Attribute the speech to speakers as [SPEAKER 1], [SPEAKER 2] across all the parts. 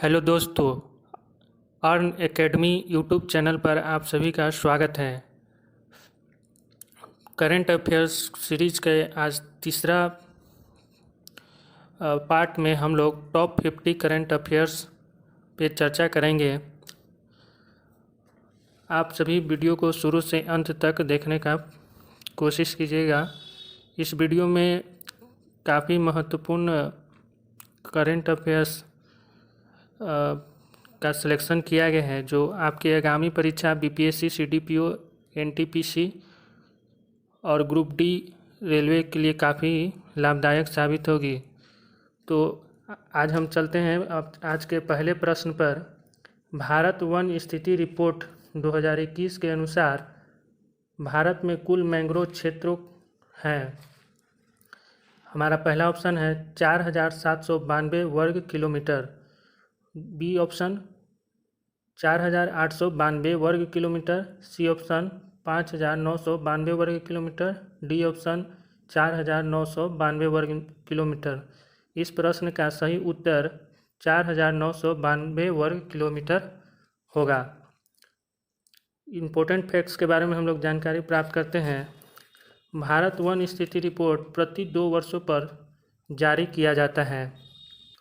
[SPEAKER 1] Hello दोस्तों, earn academy YouTube channel पर आप सभी का स्वागत है। करंट अफेयर्स सीरीज के आज तीसरा पार्ट में हम लोग टॉप 50 करंट अफेयर्स पे चर्चा करेंगे। आप सभी वीडियो को शुरू से अंत तक देखने का कोशिश कीजिएगा। इस वीडियो में काफ़ी महत्वपूर्ण करंट अफेयर्स का सिलेक्शन किया गया है जो आपकी आगामी परीक्षा बीपीएससी, सीडीपीओ, एनटीपीसी और ग्रुप डी रेलवे के लिए काफ़ी लाभदायक साबित होगी। तो आज हम चलते हैं आज के पहले प्रश्न पर। भारत वन स्थिति रिपोर्ट 2021 के अनुसार भारत में कुल मैंग्रोव क्षेत्रों हैं। हमारा पहला ऑप्शन है 4792 वर्ग किलोमीटर, बी ऑप्शन 4892 वर्ग किलोमीटर, सी ऑप्शन 5992 वर्ग किलोमीटर, डी ऑप्शन 4992 वर्ग किलोमीटर। इस प्रश्न का सही उत्तर 4992 वर्ग किलोमीटर होगा। इम्पोर्टेंट फैक्ट्स के बारे में हम लोग जानकारी प्राप्त करते हैं। भारत वन स्थिति रिपोर्ट प्रति 2 वर्षों पर जारी किया जाता है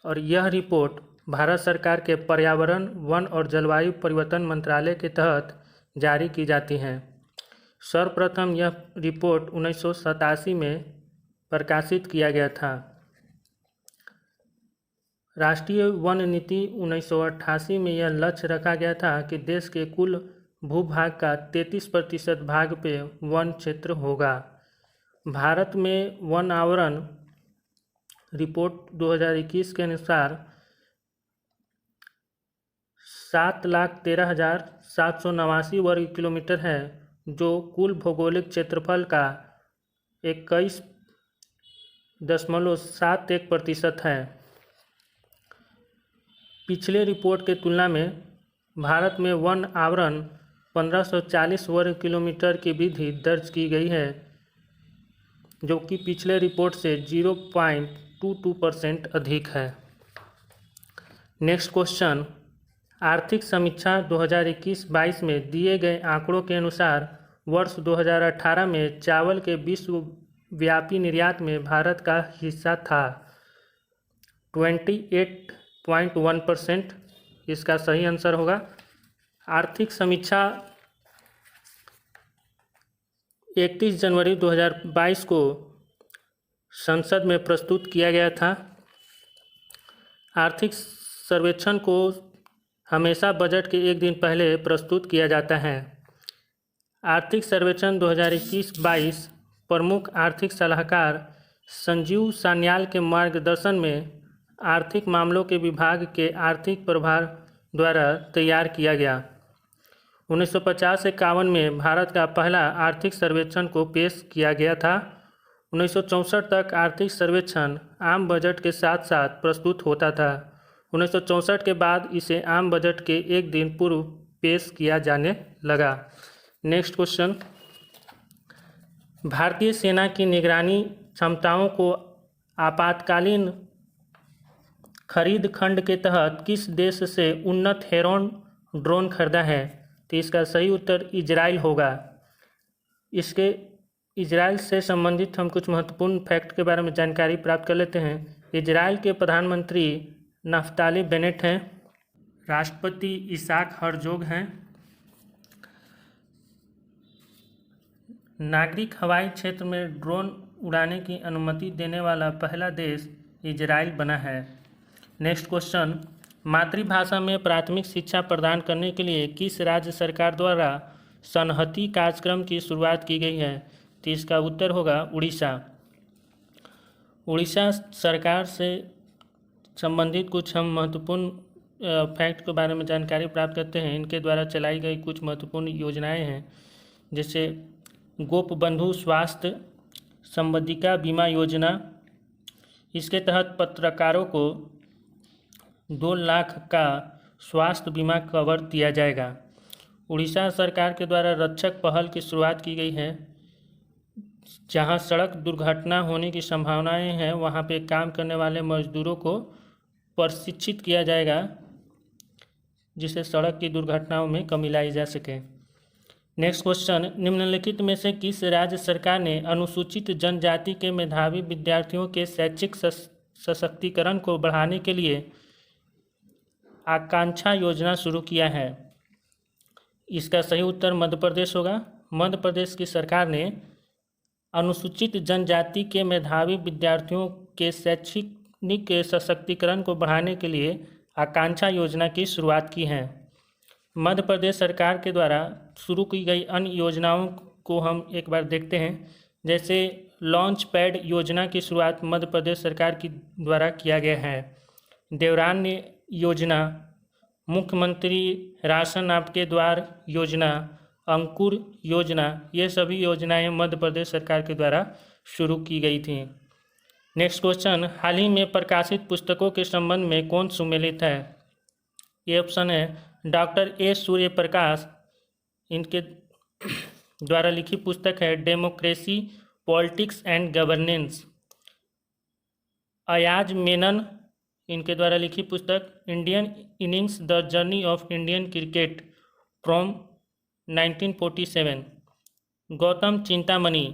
[SPEAKER 1] और यह रिपोर्ट भारत सरकार के पर्यावरण, वन और जलवायु परिवर्तन मंत्रालय के तहत जारी की जाती हैं। सर्वप्रथम यह रिपोर्ट 1987 में प्रकाशित किया गया था। राष्ट्रीय वन नीति 1988 में यह लक्ष्य रखा गया था कि देश के कुल भूभाग का 33% भाग पे वन क्षेत्र होगा। भारत में वन आवरण रिपोर्ट 2021 के अनुसार 7,13,789 वर्ग किलोमीटर है, जो कुल भौगोलिक क्षेत्रफल का 21.71% है। पिछले रिपोर्ट के तुलना में भारत में वन आवरण 1540 वर्ग किलोमीटर की वृद्धि दर्ज की गई है, जो कि पिछले रिपोर्ट से 0.22% अधिक है। नेक्स्ट क्वेश्चन, आर्थिक समीक्षा 2021-22 में दिए गए आंकड़ों के अनुसार वर्ष 2018 में चावल के विश्वव्यापी निर्यात में भारत का हिस्सा था 28.1%। इसका सही आंसर होगा। आर्थिक समीक्षा 31 जनवरी 2022 को संसद में प्रस्तुत किया गया था। आर्थिक सर्वेक्षण को हमेशा बजट के एक दिन पहले प्रस्तुत किया जाता है। आर्थिक सर्वेक्षण 2021-22 प्रमुख आर्थिक सलाहकार संजीव सान्याल के मार्गदर्शन में आर्थिक मामलों के विभाग के आर्थिक प्रभार द्वारा तैयार किया गया। 1950-51 में भारत का पहला आर्थिक सर्वेक्षण को पेश किया गया था। 1964 तक आर्थिक सर्वेक्षण आम बजट के साथ साथ प्रस्तुत होता था। 1964 के बाद इसे आम बजट के एक दिन पूर्व पेश किया जाने लगा। नेक्स्ट क्वेश्चन, भारतीय सेना की निगरानी क्षमताओं को आपातकालीन खरीद खंड के तहत किस देश से उन्नत हेरॉन ड्रोन खरीदा है? तो इसका सही उत्तर इजराइल होगा। इसके इजराइल से संबंधित हम कुछ महत्वपूर्ण फैक्ट के बारे में जानकारी प्राप्त कर लेते हैं। इजराइल के प्रधानमंत्री नफ्ताली बेनेट हैं। राष्ट्रपति इसाक हर्जोग हैं। नागरिक हवाई क्षेत्र में ड्रोन उड़ाने की अनुमति देने वाला पहला देश इजराइल बना है। नेक्स्ट क्वेश्चन, मातृभाषा में प्राथमिक शिक्षा प्रदान करने के लिए किस राज्य सरकार द्वारा सनहती कार्यक्रम की शुरुआत की गई है? तो इसका उत्तर होगा उड़ीसा। उड़ीसा सरकार से संबंधित कुछ हम महत्वपूर्ण फैक्ट के बारे में जानकारी प्राप्त करते हैं। इनके द्वारा चलाई गई कुछ महत्वपूर्ण योजनाएं हैं, जैसे गोप बंधु स्वास्थ्य संबंधिका बीमा योजना। इसके तहत पत्रकारों को 2 लाख का स्वास्थ्य बीमा कवर दिया जाएगा। उड़ीसा सरकार के द्वारा रक्षक पहल की शुरुआत की गई है, जहां सड़क दुर्घटना होने की संभावनाएं हैं वहां पे काम करने वाले मजदूरों को प्रशिक्षित किया जाएगा जिससे सड़क की दुर्घटनाओं में कमी लाई जा सके। नेक्स्ट क्वेश्चन, निम्नलिखित में से किस राज्य सरकार ने अनुसूचित जनजाति के मेधावी विद्यार्थियों के शैक्षिक सशक्तिकरण को बढ़ाने के लिए आकांक्षा योजना शुरू किया है? इसका सही उत्तर मध्य प्रदेश होगा। मध्य प्रदेश की सरकार ने अनुसूचित जनजाति के मेधावी विद्यार्थियों के शैक्षणिक सशक्तिकरण को बढ़ाने के लिए आकांक्षा योजना की शुरुआत की है। मध्य प्रदेश सरकार के द्वारा शुरू की गई अन्य योजनाओं को हम एक बार देखते हैं। जैसे लॉन्च पैड योजना की शुरुआत मध्य प्रदेश सरकार की द्वारा किया गया है। देवरान योजना, मुख्यमंत्री राशन आपके द्वार योजना, अंकुर योजना, ये सभी योजनाएं मध्य प्रदेश सरकार के द्वारा शुरू की गई थी। नेक्स्ट क्वेश्चन, हाल ही में प्रकाशित पुस्तकों के संबंध में कौन सुमेलित है? ये ऑप्शन है डॉक्टर ए सूर्यप्रकाश, इनके द्वारा लिखी पुस्तक है democracy, politics and governance. Ayaz Menon, इनके द्वारा लिखी पुस्तक Indian innings, the journey of Indian cricket from 1947। Gautam Chintamani,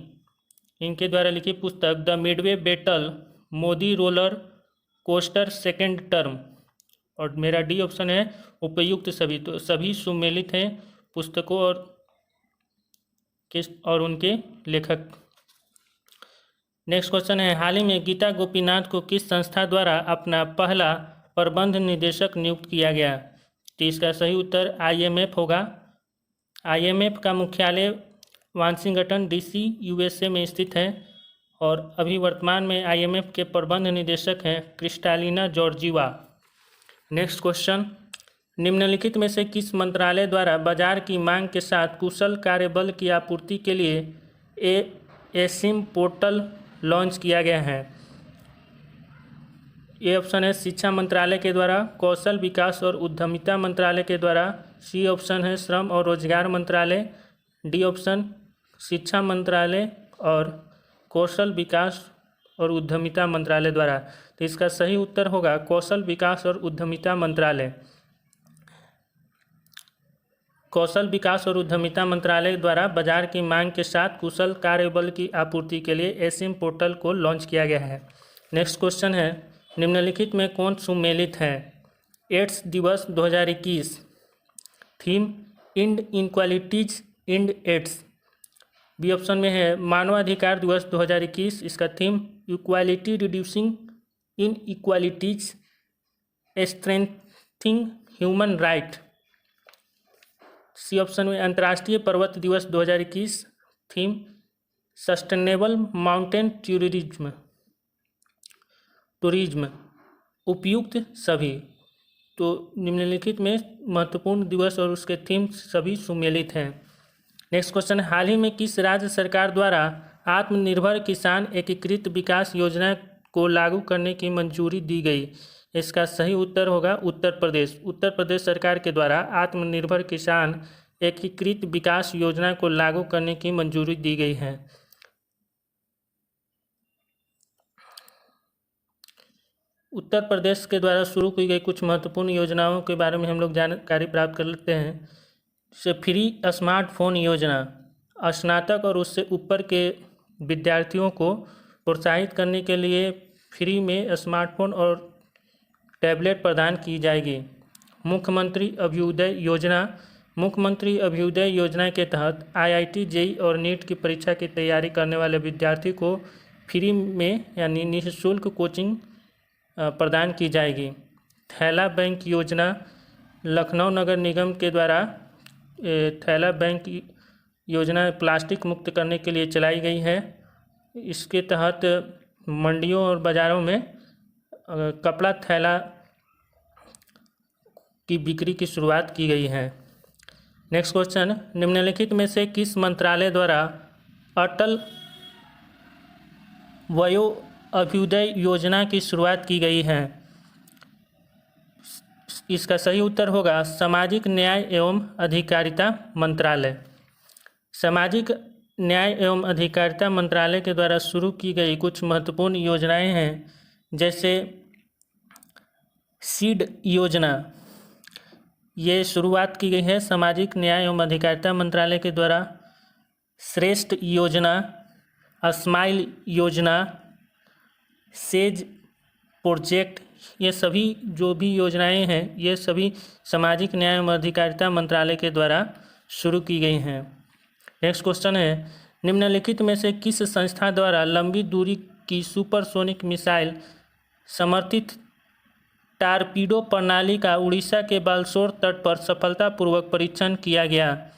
[SPEAKER 1] इनके द्वारा लिखी पुस्तक the Midway battle, Modi roller coaster second term. और मेरा डी ऑप्शन है उपयुक्त सभी। तो सभी सुमेलित हैं पुस्तकों और उनके लेखक। नेक्स्ट क्वेश्चन है, हाल ही में गीता गोपीनाथ को किस संस्था द्वारा अपना पहला प्रबंध निदेशक नियुक्त किया गया? तो इसका सही उत्तर IMF होगा। IMF का मुख्यालय वाशिंगटन DC USA में स्थित है और अभी वर्तमान में IMF के प्रबंध निदेशक हैं क्रिस्टालिना जॉर्जीवा। नेक्स्ट क्वेश्चन, निम्नलिखित में से किस मंत्रालय द्वारा बाजार की मांग के साथ कुशल कार्यबल की आपूर्ति के लिए एसिम पोर्टल लॉन्च किया गया है? ए ऑप्शन है शिक्षा मंत्रालय के द्वारा, कौशल विकास और उद्यमिता मंत्रालय के द्वारा, सी ऑप्शन है श्रम और रोजगार मंत्रालय, डी ऑप्शन शिक्षा मंत्रालय और कौशल विकास और उद्यमिता मंत्रालय द्वारा। तो इसका सही उत्तर होगा कौशल विकास और उद्यमिता मंत्रालय। कौशल विकास और उद्यमिता मंत्रालय द्वारा बाजार की मांग के साथ कुशल कार्यबल की आपूर्ति के लिए एसिम पोर्टल को लॉन्च किया गया है। नेक्स्ट क्वेश्चन है, निम्नलिखित में कौन सुमेलित है? एड्स दिवस 2021, theme end inequalities end AIDS. B option में है मानवाधिकार दिवस 2021, इसका थीम equality reducing inequalities strengthening human right. C option में अंतर्राष्ट्रीय पर्वत दिवस 2021, थीम सस्टेनेबल माउंटेन टूरिज्म। उपयुक्त सभी। तो निम्नलिखित में महत्वपूर्ण दिवस और उसके थीम सभी सुमेलित हैं। नेक्स्ट क्वेश्चन, हाल ही में किस राज्य सरकार द्वारा आत्मनिर्भर किसान एकीकृत विकास योजना को लागू करने की मंजूरी दी गई? इसका सही उत्तर होगा उत्तर प्रदेश। उत्तर प्रदेश सरकार के द्वारा आत्मनिर्भर किसान एकीकृत विकास योजना को लागू करने की मंजूरी दी गई है। उत्तर प्रदेश के द्वारा शुरू की गई कुछ महत्वपूर्ण योजनाओं के बारे में हम लोग जानकारी प्राप्त कर लेते हैं। जैसे फ्री स्मार्टफोन योजना, स्नातक और उससे ऊपर के विद्यार्थियों को प्रोत्साहित करने के लिए फ्री में स्मार्टफोन और टैबलेट प्रदान की जाएगी। मुख्यमंत्री अभ्युदय योजना, मुख्यमंत्री अभ्युदय योजना के तहत IIT JEE और नीट की परीक्षा की तैयारी करने वाले विद्यार्थी को फ्री में यानी निःशुल्क कोचिंग प्रदान की जाएगी। थैला बैंक योजना, लखनऊ नगर निगम के द्वारा थैला बैंक योजना प्लास्टिक मुक्त करने के लिए चलाई गई है। इसके तहत मंडियों और बाज़ारों में कपड़ा थैला की बिक्री की शुरुआत की गई है। नेक्स्ट क्वेश्चन, निम्नलिखित में से किस मंत्रालय द्वारा अटल वयो अभ्युदय योजना की शुरुआत की गई है? इसका सही उत्तर होगा सामाजिक न्याय एवं अधिकारिता मंत्रालय। सामाजिक न्याय एवं अधिकारिता मंत्रालय के द्वारा शुरू की गई कुछ महत्वपूर्ण योजनाएं हैं, जैसे सीड योजना। ये शुरुआत की गई है सामाजिक न्याय एवं अधिकारिता मंत्रालय के द्वारा। श्रेष्ठ योजना, स्माइल योजना, सेज प्रोजेक्ट, ये सभी जो भी योजनाएं हैं ये सभी सामाजिक न्याय एवं अधिकारिता मंत्रालय के द्वारा शुरू की गई हैं। नेक्स्ट क्वेश्चन है, निम्नलिखित में से किस संस्था द्वारा लंबी दूरी की सुपरसोनिक मिसाइल समर्थित टारपीडो प्रणाली का उड़ीसा के बालसोर तट पर सफलतापूर्वक परीक्षण किया गया?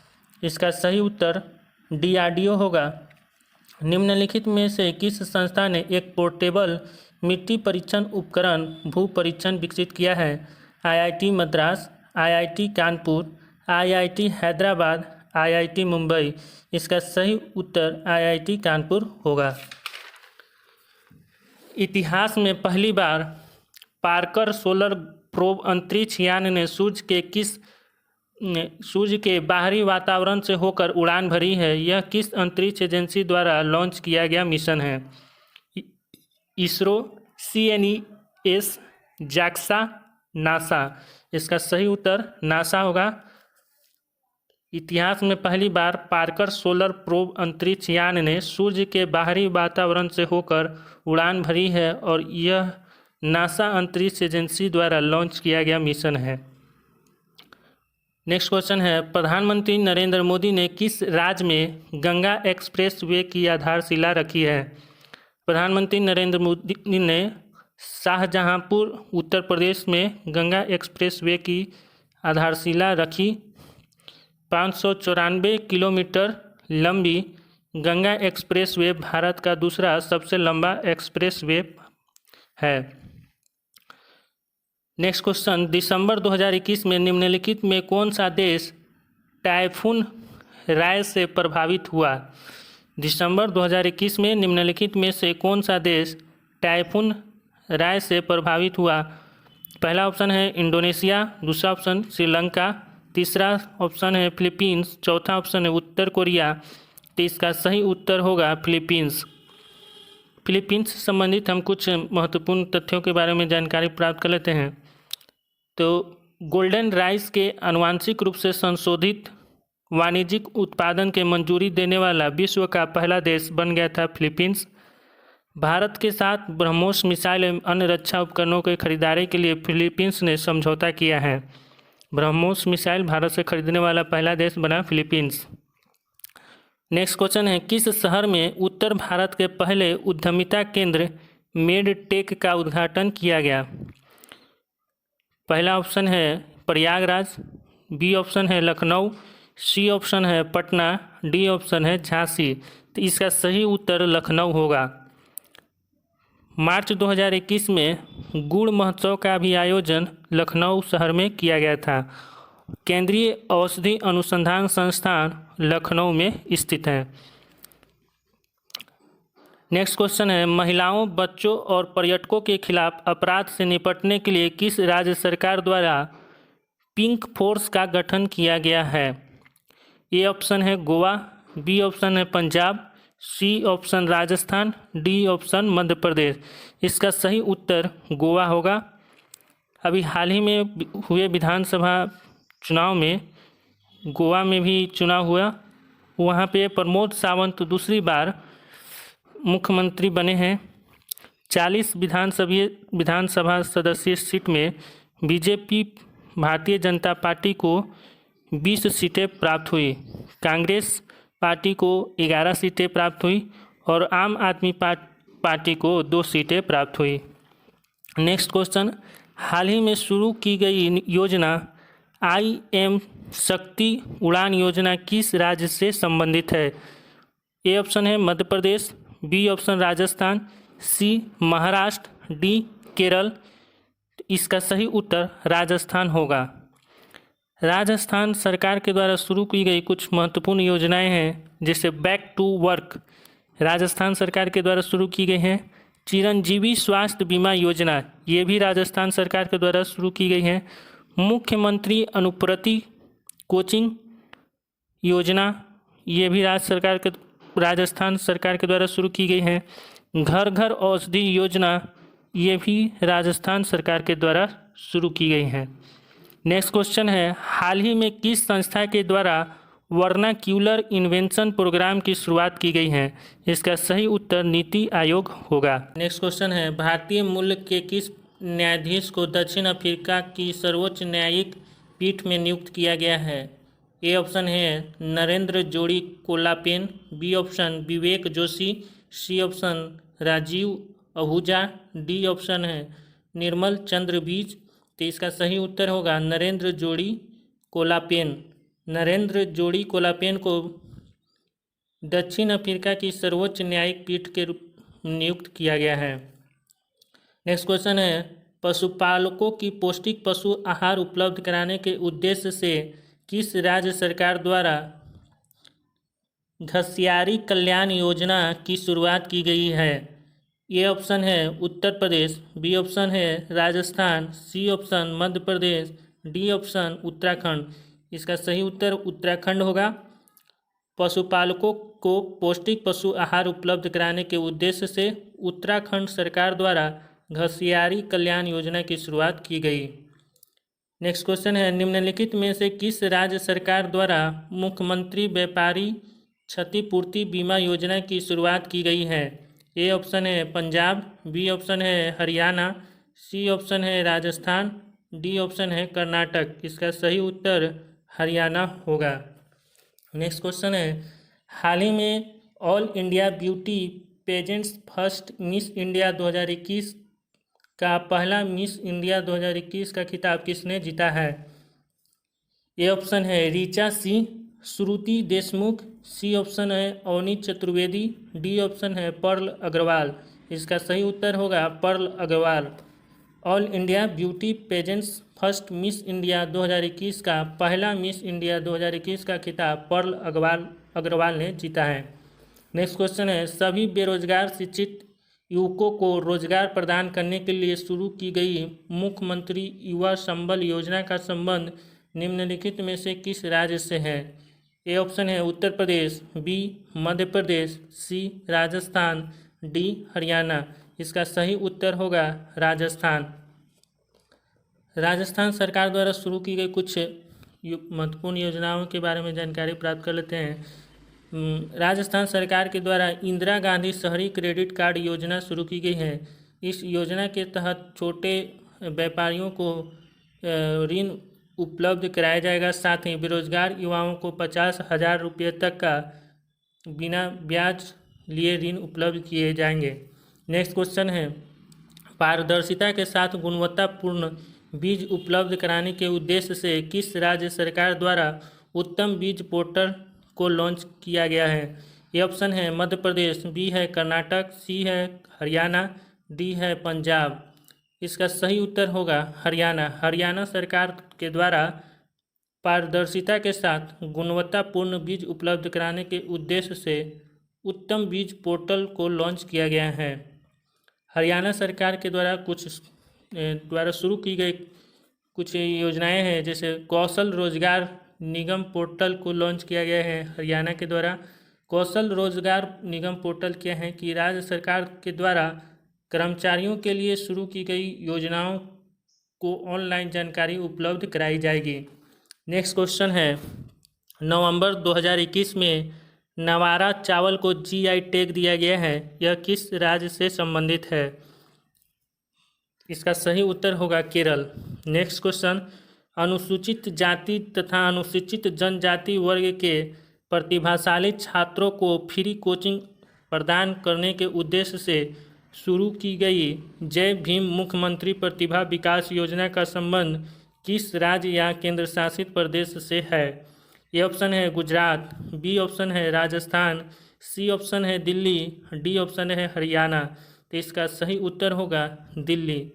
[SPEAKER 1] इसका सही उत्तर DRDO होगा। निम्नलिखित में से किस संस्था ने एक पोर्टेबल मिट्टी परीक्षण उपकरण भू परीक्षण विकसित किया है? IIT Madras, IIT Kanpur, IIT Hyderabad, IIT Mumbai. इसका सही उत्तर IIT कानपुर होगा। इतिहास में पहली बार पार्कर सोलर प्रोब अंतरिक्ष यान ने सूर्य के बाहरी वातावरण से होकर उड़ान भरी है। यह किस अंतरिक्ष एजेंसी द्वारा लॉन्च किया गया मिशन है? ISRO, CNES, JAXA, NASA. इसका सही उत्तर नासा होगा। इतिहास में पहली बार पार्कर सोलर प्रोब अंतरिक्ष यान ने सूर्य के बाहरी वातावरण से होकर उड़ान भरी है और यह नासा अंतरिक्ष एजेंसी द्वारा लॉन्च किया गया मिशन है। नेक्स्ट क्वेश्चन है, प्रधानमंत्री नरेंद्र मोदी ने किस राज्य में गंगा एक्सप्रेस वे की आधारशिला रखी है? प्रधानमंत्री नरेंद्र मोदी ने शाहजहांपुर उत्तर प्रदेश में गंगा एक्सप्रेस वे की आधारशिला रखी। 594 किलोमीटर लंबी गंगा एक्सप्रेस वे भारत का दूसरा सबसे लंबा एक्सप्रेस वे है। नेक्स्ट क्वेश्चन, दिसंबर 2021 में निम्नलिखित में कौन सा देश टाइफून राय से प्रभावित हुआ? दिसंबर 2021 में निम्नलिखित में से कौन सा देश टाइफून राय से प्रभावित हुआ? पहला ऑप्शन है इंडोनेशिया, दूसरा ऑप्शन श्रीलंका, तीसरा ऑप्शन है फिलीपींस, चौथा ऑप्शन है उत्तर कोरिया। तो इसका सही उत्तर होगा फिलीपींस। फिलीपींस से संबंधित हम कुछ महत्वपूर्ण तथ्यों के बारे में जानकारी प्राप्त कर लेते हैं। तो गोल्डन राइस के आनुवांशिक रूप से संशोधित वाणिज्यिक उत्पादन के मंजूरी देने वाला विश्व का पहला देश बन गया था फिलीपींस। भारत के साथ ब्रह्मोस मिसाइल एवं अन्य रक्षा उपकरणों के खरीदारी के लिए फिलीपींस ने समझौता किया है। ब्रह्मोस मिसाइल भारत से खरीदने वाला पहला देश बना फिलीपींस। नेक्स्ट क्वेश्चन है, किस शहर में उत्तर भारत के पहले उद्यमिता केंद्र मेडटेक का उद्घाटन किया गया? पहला ऑप्शन है प्रयागराज, बी ऑप्शन है लखनऊ, सी ऑप्शन है पटना, डी ऑप्शन है झांसी। तो इसका सही उत्तर लखनऊ होगा। मार्च 2021 में गुड़ महोत्सव का भी आयोजन लखनऊ शहर में किया गया था। केंद्रीय औषधि अनुसंधान संस्थान लखनऊ में स्थित है। नेक्स्ट क्वेश्चन है, महिलाओं, बच्चों और पर्यटकों के खिलाफ अपराध से निपटने के लिए किस राज्य सरकार द्वारा पिंक फोर्स का गठन किया गया है? ए ऑप्शन है गोवा, बी ऑप्शन है Punjab, C option Rajasthan, D option Madhya Pradesh. इसका सही उत्तर गोवा होगा। अभी हाल ही में हुए विधानसभा चुनाव में गोवा में भी चुनाव हुआ, वहाँ पे प्रमोद सावंत दूसरी बार मुख्यमंत्री बने हैं। 40 विधानसभा सदस्यीय सीट में बीजेपी भारतीय जनता पार्टी को 20 सीटें प्राप्त हुई, कांग्रेस पार्टी को 11 सीटें प्राप्त हुई और आम आदमी पार्टी को 2 सीटें प्राप्त हुई। नेक्स्ट क्वेश्चन, हाल ही में शुरू की गई योजना IM शक्ति उड़ान योजना किस राज्य से संबंधित है? ए ऑप्शन है मध्य प्रदेश, बी ऑप्शन राजस्थान, सी महाराष्ट्र, डी केरल। इसका सही उत्तर राजस्थान होगा। राजस्थान सरकार के द्वारा शुरू की गई कुछ महत्वपूर्ण योजनाएं हैं, जैसे बैक टू वर्क राजस्थान सरकार के द्वारा शुरू की गई हैं। चिरंजीवी स्वास्थ्य बीमा योजना, ये भी राजस्थान सरकार के द्वारा शुरू की गई है। मुख्यमंत्री अनुप्रति कोचिंग योजना, ये भी राजस्थान सरकार के द्वारा शुरू की गई है। घर घर औषधि योजना, ये भी राजस्थान सरकार के द्वारा शुरू की गई हैं। नेक्स्ट क्वेश्चन है, हाल ही में किस संस्था के द्वारा वर्नाक्यूलर इन्वेंशन प्रोग्राम की शुरुआत की गई है? इसका सही उत्तर नीति आयोग होगा। नेक्स्ट क्वेश्चन है, भारतीय मूल के किस न्यायाधीश को दक्षिण अफ्रीका की सर्वोच्च न्यायिक पीठ में नियुक्त किया गया है? ए ऑप्शन है Narendra Jodi Kolapen, B option Vivek Joshi, C option Rajiv Ahuja, D option है निर्मल चंद्र बीज। तो इसका सही उत्तर होगा नरेंद्र जोड़ी कोलापेन। नरेंद्र जोड़ी कोलापेन को दक्षिण अफ्रीका की सर्वोच्च न्यायिक पीठ के रूप में नियुक्त किया गया है। नेक्स्ट क्वेश्चन है, पशुपालकों की पौष्टिक पशु आहार उपलब्ध कराने के उद्देश्य से किस राज्य सरकार द्वारा घसियारी कल्याण योजना की शुरुआत की गई है? ए ऑप्शन है उत्तर प्रदेश, बी ऑप्शन है राजस्थान, सी ऑप्शन मध्य प्रदेश, डी ऑप्शन उत्तराखंड। इसका सही उत्तर उत्तराखंड होगा। पशुपालकों को पौष्टिक पशु आहार उपलब्ध कराने के उद्देश्य से उत्तराखंड सरकार द्वारा घसियारी कल्याण योजना की शुरुआत की गई। नेक्स्ट क्वेश्चन है, निम्नलिखित में से किस राज्य सरकार द्वारा मुख्यमंत्री व्यापारी क्षतिपूर्ति बीमा योजना की शुरुआत की गई है? ए ऑप्शन है पंजाब, बी ऑप्शन है हरियाणा, सी ऑप्शन है राजस्थान, डी ऑप्शन है कर्नाटक। इसका सही उत्तर हरियाणा होगा। नेक्स्ट क्वेश्चन है, हाल ही में all India beauty pageants first Miss India 2021 का पहला मिस इंडिया 2021 का खिताब किसने जीता है? ए ऑप्शन है ऋचा सिंह, श्रुति देशमुख, सी ऑप्शन है अवनी चतुर्वेदी, डी ऑप्शन है पर्ल अग्रवाल। इसका सही उत्तर होगा Pearl Agarwal. All India beauty pageants first Miss India 2021 का पहला मिस इंडिया 2021 का खिताब पर्ल अग्रवाल ने जीता है। नेक्स्ट क्वेश्चन है, सभी बेरोजगार शिक्षित युवकों को रोजगार प्रदान करने के लिए शुरू की गई मुख्यमंत्री युवा संबल योजना का संबंध निम्नलिखित में से किस राज्य से है? ए ऑप्शन है उत्तर प्रदेश, बी मध्य प्रदेश, सी राजस्थान, डी हरियाणा। इसका सही उत्तर होगा राजस्थान। राजस्थान सरकार द्वारा शुरू की गई कुछ महत्वपूर्ण योजनाओं के बारे में जानकारी प्राप्त कर लेते हैं। राजस्थान सरकार के द्वारा इंदिरा गांधी शहरी क्रेडिट कार्ड योजना शुरू की गई है। इस योजना के तहत छोटे व्यापारियों को ऋण उपलब्ध कराया जाएगा। साथ ही बेरोजगार युवाओं को 50,000 रुपये तक का बिना ब्याज लिए ऋण उपलब्ध किए जाएंगे। नेक्स्ट क्वेश्चन है, पारदर्शिता के साथ गुणवत्तापूर्ण बीज उपलब्ध कराने के उद्देश्य से किस राज्य सरकार द्वारा उत्तम बीज पोर्टल को लॉन्च किया गया है? ये ऑप्शन है मध्य प्रदेश, बी है कर्नाटक, सी है हरियाणा, डी है पंजाब। इसका सही उत्तर होगा हरियाणा। हरियाणा सरकार के द्वारा पारदर्शिता के साथ गुणवत्तापूर्ण बीज उपलब्ध कराने के उद्देश्य से उत्तम बीज पोर्टल को लॉन्च किया गया है। हरियाणा सरकार के द्वारा शुरू की गई कुछ योजनाएं हैं, जैसे कौशल रोजगार निगम पोर्टल को लॉन्च किया गया है हरियाणा के द्वारा। कौशल रोजगार निगम पोर्टल क्या है कि राज्य सरकार के द्वारा कर्मचारियों के लिए शुरू की गई योजनाओं को ऑनलाइन जानकारी उपलब्ध कराई जाएगी। नेक्स्ट क्वेश्चन है, नवंबर 2021 में नवारा चावल को जीआई टैग दिया गया है, यह किस राज्य से संबंधित है? इसका सही उत्तर होगा केरल। नेक्स्ट क्वेश्चन, अनुसूचित जाति तथा अनुसूचित जनजाति वर्ग के प्रतिभाशाली छात्रों को फ्री कोचिंग प्रदान करने के उद्देश्य से शुरू की गई जय भीम मुख्यमंत्री प्रतिभा विकास योजना का संबंध किस राज्य या केंद्र शासित प्रदेश से है? ये ऑप्शन है गुजरात, बी ऑप्शन है राजस्थान, सी ऑप्शन है दिल्ली, डी ऑप्शन है हरियाणा। तो इसका सही उत्तर होगा दिल्ली।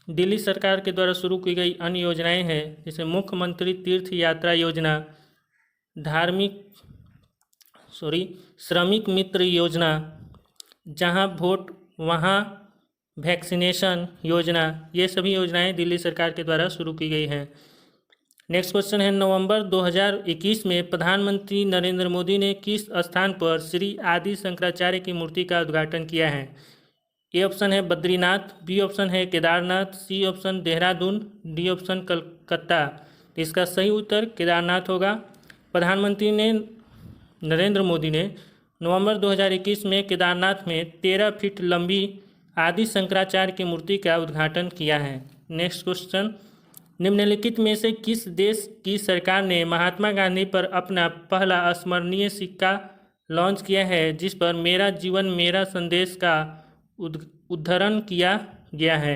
[SPEAKER 1] दिल्ली सरकार के द्वारा शुरू की गई अन्य योजनाएं हैं, जैसे मुख्यमंत्री तीर्थ यात्रा योजना, श्रमिक मित्र योजना, जहां वोट वहां वैक्सीनेशन योजना, ये सभी योजनाएं दिल्ली सरकार के द्वारा शुरू की गई हैं। नेक्स्ट क्वेश्चन है, नवंबर 2021 में प्रधानमंत्री नरेंद्र मोदी ने किस स्थान पर श्री आदि शंकराचार्य की मूर्ति का उद्घाटन किया है? ए ऑप्शन है बद्रीनाथ, बी ऑप्शन है Kedarnath, C option Dehradun, D option Calcutta. तो इसका सही उत्तर केदारनाथ होगा। प्रधानमंत्री नरेंद्र मोदी ने नवंबर 2021 में केदारनाथ में 13 फीट लंबी आदि शंकराचार्य की मूर्ति का उद्घाटन किया है। नेक्स्ट क्वेश्चन, निम्नलिखित में से किस देश की सरकार ने महात्मा गांधी पर अपना पहला स्मरणीय सिक्का लॉन्च किया है जिस पर मेरा जीवन मेरा संदेश का उद्धरण किया गया है?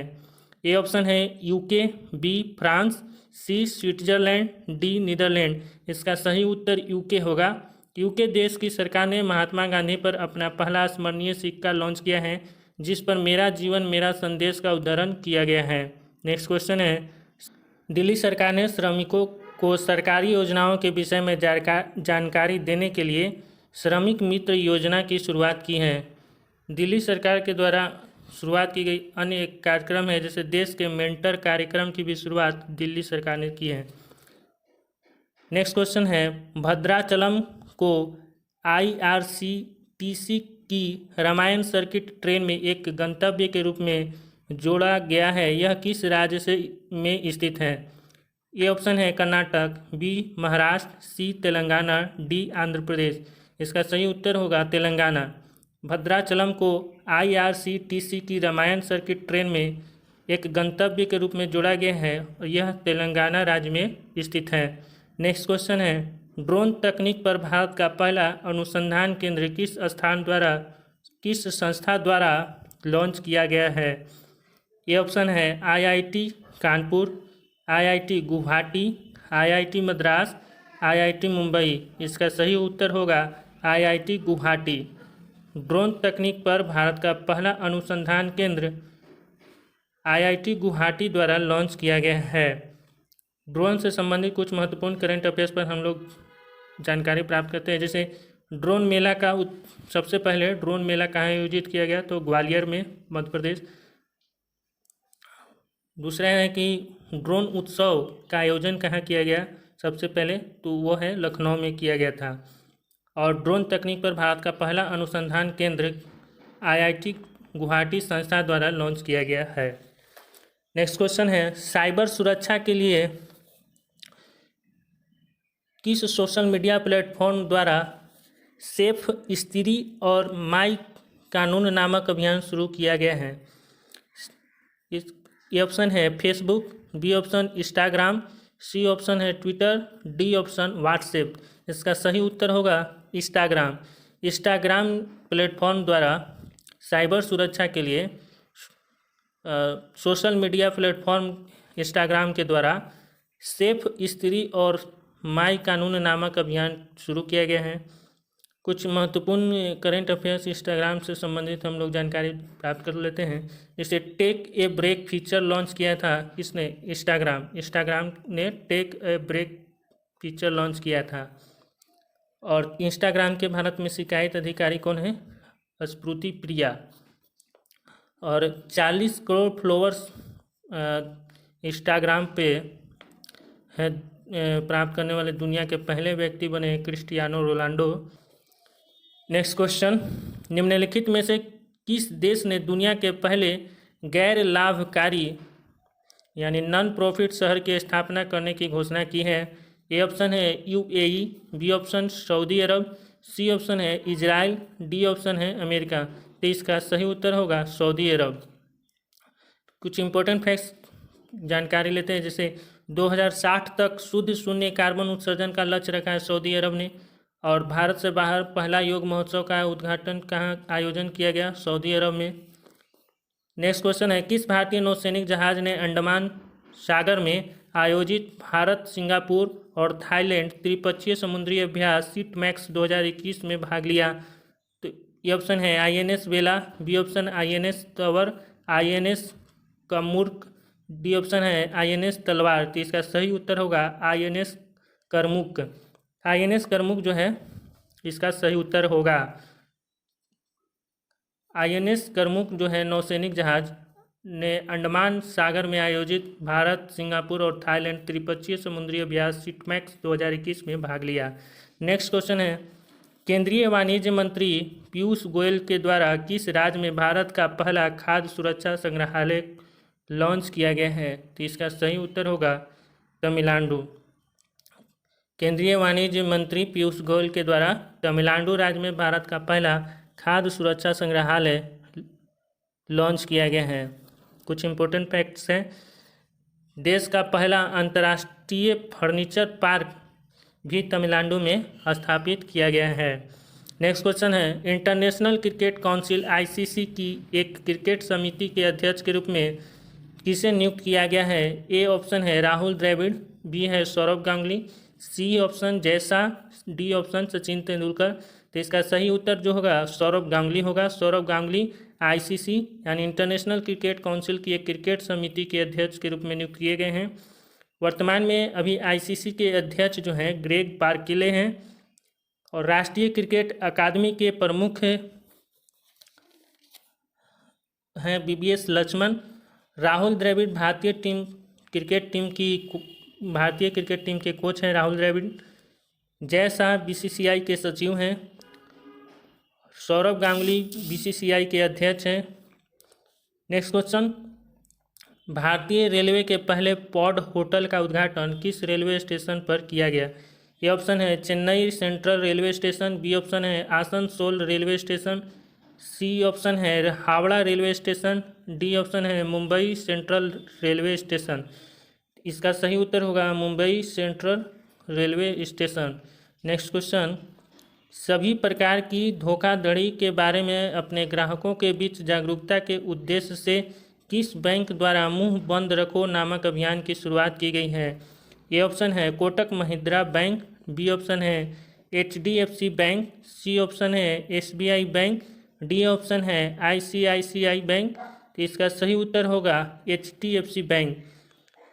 [SPEAKER 1] ए ऑप्शन है यूके, बी फ्रांस, सी स्विट्जरलैंड, डी नीदरलैंड। इसका सही उत्तर यूके होगा। यूके देश की सरकार ने महात्मा गांधी पर अपना पहला स्मरणीय सिक्का लॉन्च किया है जिस पर मेरा जीवन मेरा संदेश का उद्धरण किया गया है। नेक्स्ट क्वेश्चन है, दिल्ली सरकार ने श्रमिकों को सरकारी योजनाओं के विषय में जानकारी देने के लिए श्रमिक मित्र योजना की शुरुआत की है। दिल्ली सरकार के द्वारा शुरुआत की गई अन्य एक कार्यक्रम है जैसे देश के मेंटर कार्यक्रम की भी शुरुआत दिल्ली सरकार ने की है। नेक्स्ट क्वेश्चन है, भद्राचलम को IRCTC की रामायण सर्किट ट्रेन में एक गंतव्य के रूप में जोड़ा गया है, यह किस राज्य में स्थित है? ए ऑप्शन है कर्नाटक, बी महाराष्ट्र, सी तेलंगाना, डी आंध्र प्रदेश। इसका सही उत्तर होगा तेलंगाना। भद्राचलम को IRCTC की रामायण सर्किट ट्रेन में एक गंतव्य के रूप में जोड़ा गया है और यह तेलंगाना राज्य में स्थित है। नेक्स्ट क्वेश्चन है, ड्रोन तकनीक पर भारत का पहला अनुसंधान केंद्र किस संस्था द्वारा लॉन्च किया गया है? ये ऑप्शन है IIT Kanpur, IIT Guwahati, IIT Madras, IIT Mumbai. इसका सही उत्तर होगा IIT गुवाहाटी। ड्रोन तकनीक पर भारत का पहला अनुसंधान केंद्र IIT गुवाहाटी द्वारा लॉन्च किया गया है। ड्रोन से संबंधित कुछ महत्वपूर्ण करंट अफेयर्स पर हम लोग जानकारी प्राप्त करते हैं। जैसे ड्रोन मेला का सबसे पहले ड्रोन मेला कहाँ आयोजित किया गया? तो ग्वालियर में, मध्य प्रदेश। दूसरा है कि ड्रोन उत्सव का आयोजन कहाँ किया गया सबसे पहले? तो वो है लखनऊ में किया गया था। और ड्रोन तकनीक पर भारत का पहला अनुसंधान केंद्र IIT गुवाहाटी संस्था द्वारा लॉन्च किया गया है। नेक्स्ट क्वेश्चन है, साइबर सुरक्षा के लिए किस सोशल मीडिया प्लेटफॉर्म द्वारा सेफ स्त्री और माई कानून नामक अभियान शुरू किया गया है? ये ऑप्शन है Facebook, B option Instagram, C option है ट्विटर, डी ऑप्शन व्हाट्सएप। इसका सही उत्तर होगा इंस्टाग्राम। इंस्टाग्राम प्लेटफॉर्म द्वारा साइबर सुरक्षा के लिए सोशल मीडिया प्लेटफॉर्म इंस्टाग्राम के द्वारा सेफ स्त्री और माई कानून नामक अभियान शुरू किया गया है। कुछ महत्वपूर्ण करंट अफेयर्स इंस्टाग्राम से संबंधित हम लोग जानकारी प्राप्त कर लेते हैं। जैसे take a break feature launch किया था किसने? इंस्टाग्राम ने take a break feature launch किया था। और इंस्टाग्राम के भारत में शिकायत अधिकारी कौन है? स्मृति प्रिया। और 40 करोड़ फॉलोअर्स इंस्टाग्राम पे है प्राप्त करने वाले दुनिया के पहले व्यक्ति बने क्रिस्टियानो रोनाल्डो। नेक्स्ट क्वेश्चन, निम्नलिखित में से किस देश ने दुनिया के पहले गैर लाभकारी यानी नॉन प्रॉफिट शहर की स्थापना करने की घोषणा की है? ए ऑप्शन है UAE, बी ऑप्शन सऊदी अरब, सी ऑप्शन है इजराइल, डी ऑप्शन है अमेरिका। तो इसका सही उत्तर होगा सऊदी अरब। कुछ इंपॉर्टेंट फैक्ट्स जानकारी लेते हैं। जैसे 2060 तक शुद्ध शून्य कार्बन उत्सर्जन का लक्ष्य रखा है सऊदी अरब ने। और भारत से बाहर पहला योग महोत्सव का उद्घाटन कहाँ आयोजन किया गया? सऊदी अरब में। नेक्स्ट क्वेश्चन है, किस भारतीय नौसैनिक जहाज ने अंडमान सागर में आयोजित भारत, सिंगापुर और थाईलैंड त्रिपक्षीय समुद्री अभ्यास सीटमैक्स 2021 में भाग लिया? तो ये ऑप्शन है INS Vela, B option INS Tanwar, INS कमुर्क, डी ऑप्शन है INS तलवार। तो इसका सही उत्तर होगा INS करमुक। INS करमुक जो है इसका सही उत्तर होगा। INS करमुक जो है नौसैनिक जहाज ने अंडमान सागर में आयोजित भारत, सिंगापुर और थाईलैंड त्रिपक्षीय समुद्री अभ्यास सीटमैक्स 2021 में भाग लिया। नेक्स्ट क्वेश्चन है, केंद्रीय वाणिज्य मंत्री पीयूष गोयल के द्वारा किस राज्य में भारत का पहला खाद्य सुरक्षा संग्रहालय लॉन्च किया गया है? तो इसका सही उत्तर होगा तमिलनाडु। केंद्रीय वाणिज्य मंत्री पीयूष गोयल के द्वारा तमिलनाडु राज्य में भारत का पहला खाद्य सुरक्षा संग्रहालय लॉन्च किया गया है। कुछ इम्पोर्टेंट फैक्ट्स हैं। देश का पहला अंतर्राष्ट्रीय फर्नीचर पार्क भी तमिलनाडु में स्थापित किया गया है। नेक्स्ट क्वेश्चन है, इंटरनेशनल क्रिकेट काउंसिल आईसीसी की एक क्रिकेट समिति के अध्यक्ष के रूप में किसे नियुक्त किया गया है? ए ऑप्शन है राहुल द्रविड़, बी है Sourav Ganguly, C option Jay Shah, D option Sachin Tendulkar. तो इसका सही उत्तर जो होगा सौरव गांगुली होगा। सौरव गांगुली आईसीसी यानी इंटरनेशनल क्रिकेट काउंसिल की एक क्रिकेट समिति के अध्यक्ष के रूप में नियुक्त किए गए हैं। वर्तमान में अभी आईसीसी के अध्यक्ष जो हैं ग्रेग बार्किले हैं और राष्ट्रीय क्रिकेट अकादमी के प्रमुख हैं बीबीएस लक्ष्मण। राहुल द्रविड़ भारतीय क्रिकेट टीम के कोच हैं राहुल द्रविड़। जय शाह बीसीसीआई के सचिव हैं। सौरव गांगुली बीसीसीआई के अध्यक्ष हैं। नेक्स्ट क्वेश्चन, भारतीय रेलवे के पहले पॉड होटल का उद्घाटन किस रेलवे स्टेशन पर किया गया? ये ऑप्शन है Chennai central railway station, B option है Asansol railway station, C option है Howrah railway station, D option है मुंबई सेंट्रल रेलवे स्टेशन। इसका सही उत्तर होगा Mumbai central railway station. Next question, सभी प्रकार की धोखाधड़ी के बारे में अपने ग्राहकों के बीच जागरूकता के उद्देश्य से किस बैंक द्वारा मुंह बंद रखो नामक अभियान की शुरुआत की गई है? ये ऑप्शन है Kotak Mahindra bank, B option है एचडीएफसी बैंक, सी ऑप्शन है एसबीआई बैंक, डी ऑप्शन है आईसीआईसीआई बैंक। तो इसका सही उत्तर होगा एचडीएफसी बैंक।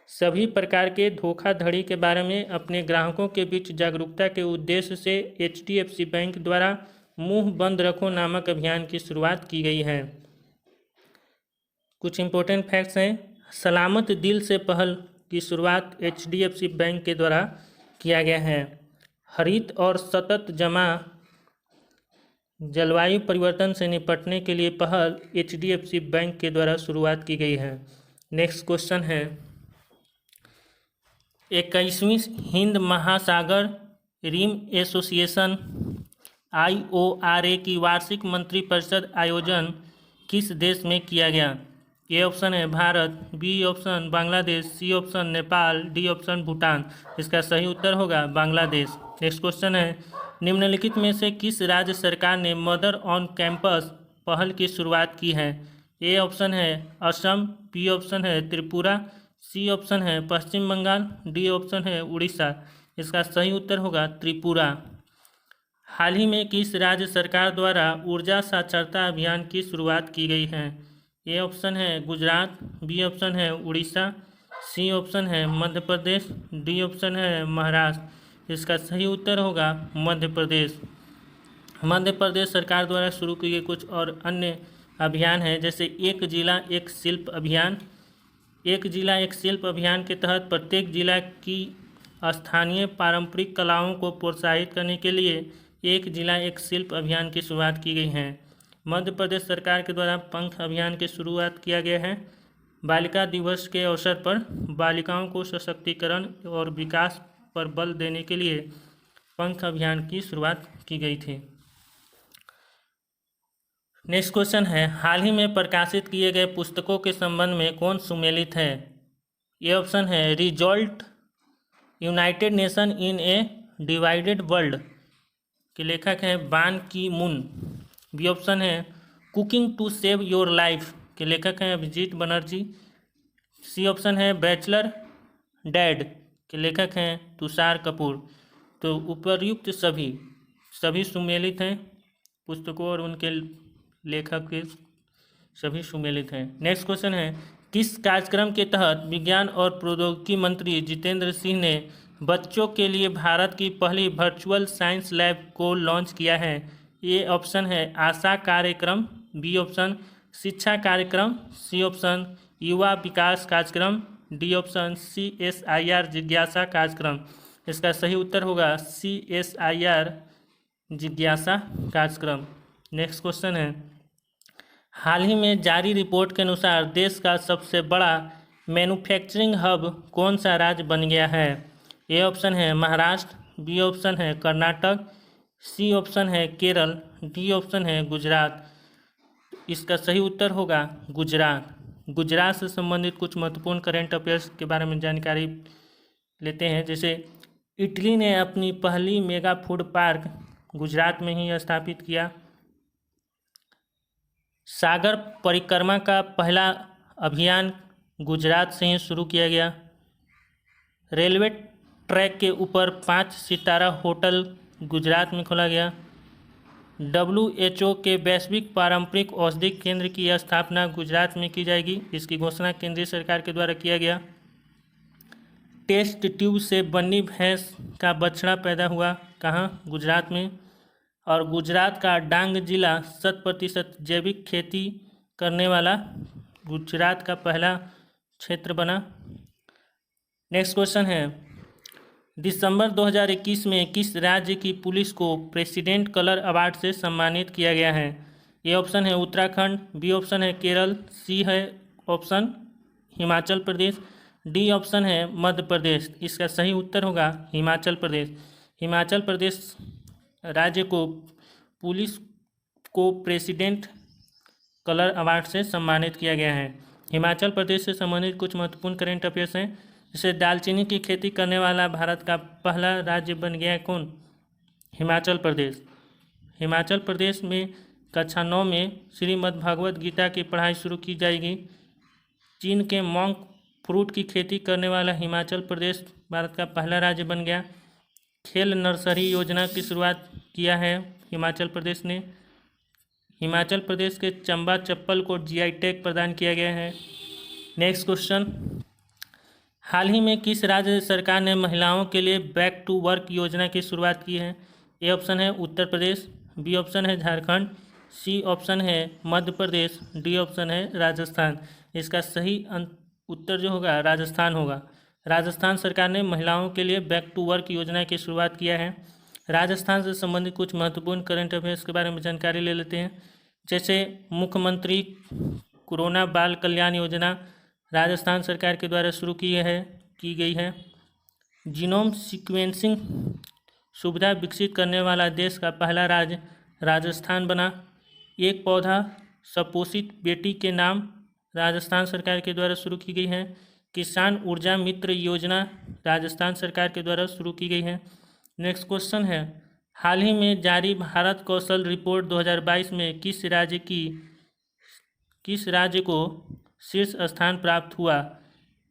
[SPEAKER 1] सभी प्रकार के धोखाधड़ी के बारे में अपने ग्राहकों के बीच जागरूकता के उद्देश्य से एचडीएफसी बैंक द्वारा मुंह बंद रखो नामक अभियान की शुरुआत की गई है। कुछ इम्पोर्टेंट फैक्ट्स हैं। सलामत दिल से पहल की शुरुआत एचडीएफसी बैंक के द्वारा किया गया है। हरित और सतत जमा जलवायु परिवर्तन से निपटने के लिए पहल एचडीएफसी बैंक के द्वारा शुरुआत की गई है। नेक्स्ट क्वेश्चन है, 21वीं हिंद महासागर रिम एसोसिएशन IORA की वार्षिक मंत्रिपरिषद आयोजन किस देश में किया गया? ए ऑप्शन है Bharat, B option Bangladesh, C option Nepal, D option Bhutan. इसका सही उत्तर होगा बांग्लादेश। नेक्स्ट क्वेश्चन है, निम्नलिखित में से किस राज्य सरकार ने मदर ऑन कैंपस पहल की शुरुआत की है? ए ऑप्शन है असम, बी ऑप्शन है त्रिपुरा, सी ऑप्शन है पश्चिम बंगाल, डी ऑप्शन है उड़ीसा। इसका सही उत्तर होगा त्रिपुरा। हाल ही में किस राज्य सरकार द्वारा ऊर्जा साक्षरता अभियान की शुरुआत की गई है? ए ऑप्शन है गुजरात, बी ऑप्शन है उड़ीसा, सी ऑप्शन है मध्य प्रदेश, डी ऑप्शन है महाराष्ट्र। इसका सही उत्तर होगा मध्य प्रदेश। मध्य प्रदेश सरकार द्वारा शुरू किए गए कुछ और अन्य अभियान हैं, जैसे एक जिला एक शिल्प अभियान। एक जिला एक शिल्प अभियान के तहत प्रत्येक जिला की स्थानीय पारंपरिक कलाओं को प्रोत्साहित करने के लिए एक जिला एक शिल्प अभियान की शुरुआत की गई है। मध्य प्रदेश सरकार के द्वारा पंख अभियान की शुरुआत किया गया है। बालिका दिवस के अवसर पर बालिकाओं को सशक्तिकरण और विकास पर बल देने के लिए पंख अभियान की शुरुआत की गई थी। नेक्स्ट क्वेश्चन है, हाल ही में प्रकाशित किए गए पुस्तकों के संबंध में कौन सुमेलित है? ये ऑप्शन है result united nation in a divided world के लेखक हैं Ban Ki moon. B option है cooking to save your life के लेखक हैं अभिजीत बनर्जी। सी ऑप्शन है बैचलर डैड के लेखक हैं तुषार कपूर। तो उपर्युक्त सभी सुमेलित हैं पुस्तकों और उनके लेखक के सभी सुमेलित हैं। नेक्स्ट क्वेश्चन है, किस कार्यक्रम के तहत विज्ञान और प्रौद्योगिकी मंत्री जितेंद्र सिंह ने बच्चों के लिए भारत की पहली वर्चुअल साइंस लैब को लॉन्च किया है? ये ऑप्शन है आशा कार्यक्रम, बी ऑप्शन शिक्षा कार्यक्रम, सी ऑप्शन युवा विकास कार्यक्रम, डी ऑप्शन CSIR जिज्ञासा कार्यक्रम। इसका सही उत्तर होगा CSIR जिज्ञासा कार्यक्रम। नेक्स्ट क्वेश्चन है, हाल ही में जारी रिपोर्ट के अनुसार देश का सबसे बड़ा मैन्युफैक्चरिंग हब कौन सा राज्य बन गया है? ए ऑप्शन है महाराष्ट्र, बी ऑप्शन है कर्नाटक, सी ऑप्शन है केरल, डी ऑप्शन है गुजरात। इसका सही उत्तर होगा गुजरात। गुजरात से संबंधित कुछ महत्वपूर्ण करंट अफेयर्स के बारे में जानकारी लेते हैं। जैसे इटली ने अपनी पहली मेगा फूड पार्क गुजरात में ही स्थापित किया। सागर परिक्रमा का पहला अभियान गुजरात से ही शुरू किया गया। रेलवे ट्रैक के ऊपर 5 सितारा होटल गुजरात में खोला गया। WHO के वैश्विक पारंपरिक औषधि केंद्र की स्थापना गुजरात में की जाएगी। इसकी घोषणा केंद्रीय सरकार के द्वारा किया गया। टेस्ट ट्यूब से बनी भैंस का बछड़ा पैदा हुआ कहाँ? गुजरात में। और गुजरात का डांग जिला 100% जैविक खेती करने वाला गुजरात का पहला क्षेत्र बना। नेक्स्ट क्वेश्चन है, दिसंबर 2021 में किस राज्य की पुलिस को प्रेसिडेंट कलर अवार्ड से सम्मानित किया गया है? ए ऑप्शन है उत्तराखंड, बी ऑप्शन है केरल, सी है option Himachal Pradesh, D option है मध्य प्रदेश। इसका सही उत्तर होगा हिमाचल प्रदेश। हिमाचल प्रदेश राज्य को पुलिस को प्रेसिडेंट कलर अवार्ड से सम्मानित किया गया है। हिमाचल प्रदेश से संबंधित कुछ महत्वपूर्ण करंट अफेयर्स हैं। जैसे दालचीनी की खेती करने वाला भारत का पहला राज्य बन गया है कौन? हिमाचल प्रदेश। हिमाचल प्रदेश में कक्षा 9 में श्रीमद् भगवद गीता की पढ़ाई शुरू की जाएगी। चीन के मोंक फ्रूट की खेती करने वाला हिमाचल प्रदेश भारत का पहला राज्य बन गया। खेल नर्सरी योजना की शुरुआत किया है हिमाचल प्रदेश ने। हिमाचल प्रदेश के चंबा चप्पल को GI टैग प्रदान किया गया है। नेक्स्ट क्वेश्चन, हाल ही में किस राज्य सरकार ने महिलाओं के लिए बैक टू वर्क योजना की शुरुआत की है? ए ऑप्शन है उत्तर प्रदेश, बी ऑप्शन है झारखंड, सी ऑप्शन है मध्य प्रदेश, डी ऑप्शन है राजस्थान। इसका सही उत्तर जो होगा राजस्थान होगा। राजस्थान सरकार ने महिलाओं के लिए बैक टू वर्क योजना की शुरुआत किया है। राजस्थान से संबंधित कुछ महत्वपूर्ण करंट अफेयर्स के बारे में जानकारी ले लेते हैं। जैसे मुख्यमंत्री कोरोना बाल कल्याण योजना राजस्थान सरकार के द्वारा शुरू की गई है। जीनोम सीक्वेंसिंग सुविधा विकसित करने वाला देश का पहला राज्य राजस्थान बना। एक पौधा सपोषित बेटी के नाम राजस्थान सरकार के द्वारा शुरू की गई है। किसान ऊर्जा मित्र योजना राजस्थान सरकार के द्वारा शुरू की गई है। नेक्स्ट क्वेश्चन है, हाल ही में जारी भारत कौशल रिपोर्ट 2022 में किस राज्य को शीर्ष स्थान प्राप्त हुआ?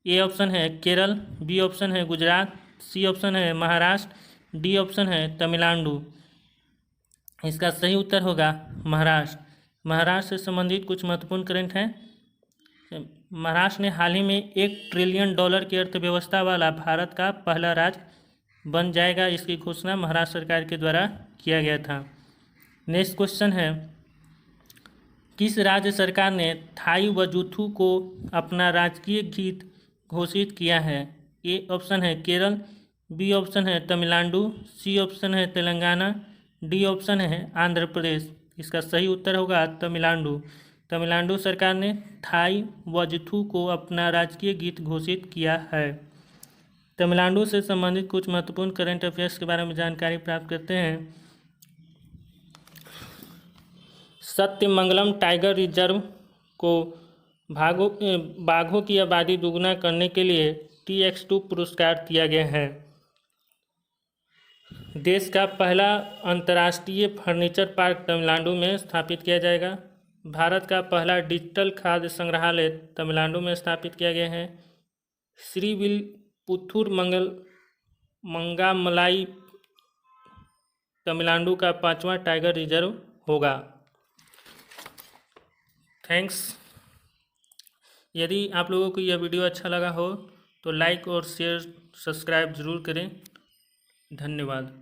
[SPEAKER 1] ए ऑप्शन है केरल, बी ऑप्शन है गुजरात, सी ऑप्शन है महाराष्ट्र, डी ऑप्शन है तमिलनाडु। इसका सही उत्तर होगा महाराष्ट्र। महाराष्ट्र से संबंधित कुछ महत्वपूर्ण करंट हैं। महाराष्ट्र ने हाल ही में $1 ट्रिलियन की अर्थव्यवस्था वाला भारत का पहला राज्य बन जाएगा। इसकी घोषणा महाराष्ट्र सरकार के द्वारा किया गया था। नेक्स्ट क्वेश्चन है, किस राज्य सरकार ने थाई वजूथु को अपना राजकीय गीत घोषित किया है? ए ऑप्शन है केरल, बी ऑप्शन है तमिलनाडु, सी ऑप्शन है तेलंगाना, डी ऑप्शन है आंध्र प्रदेश। इसका सही उत्तर होगा तमिलनाडु। तमिलनाडु सरकार ने थाई वजूथु को अपना राजकीय गीत घोषित किया है। तमिलनाडु से संबंधित कुछ महत्वपूर्ण करंट अफेयर्स के बारे में जानकारी प्राप्त करते हैं। सत्यमंगलम टाइगर रिजर्व को बाघों की आबादी दुगना करने के लिए TX2 पुरस्कार दिया गया है। देश का पहला अंतर्राष्ट्रीय फर्नीचर पार्क तमिलनाडु में स्थापित किया जाएगा। भारत का पहला डिजिटल खाद्य संग्रहालय तमिलनाडु में स्थापित किया गया है। श्रीविल्पुथुर मंगामलाई तमिलनाडु का 5वां टाइगर रिजर्व होगा। थैंक्स। यदि आप लोगों को यह वीडियो अच्छा लगा हो तो लाइक और शेयर सब्सक्राइब ज़रूर करें। धन्यवाद।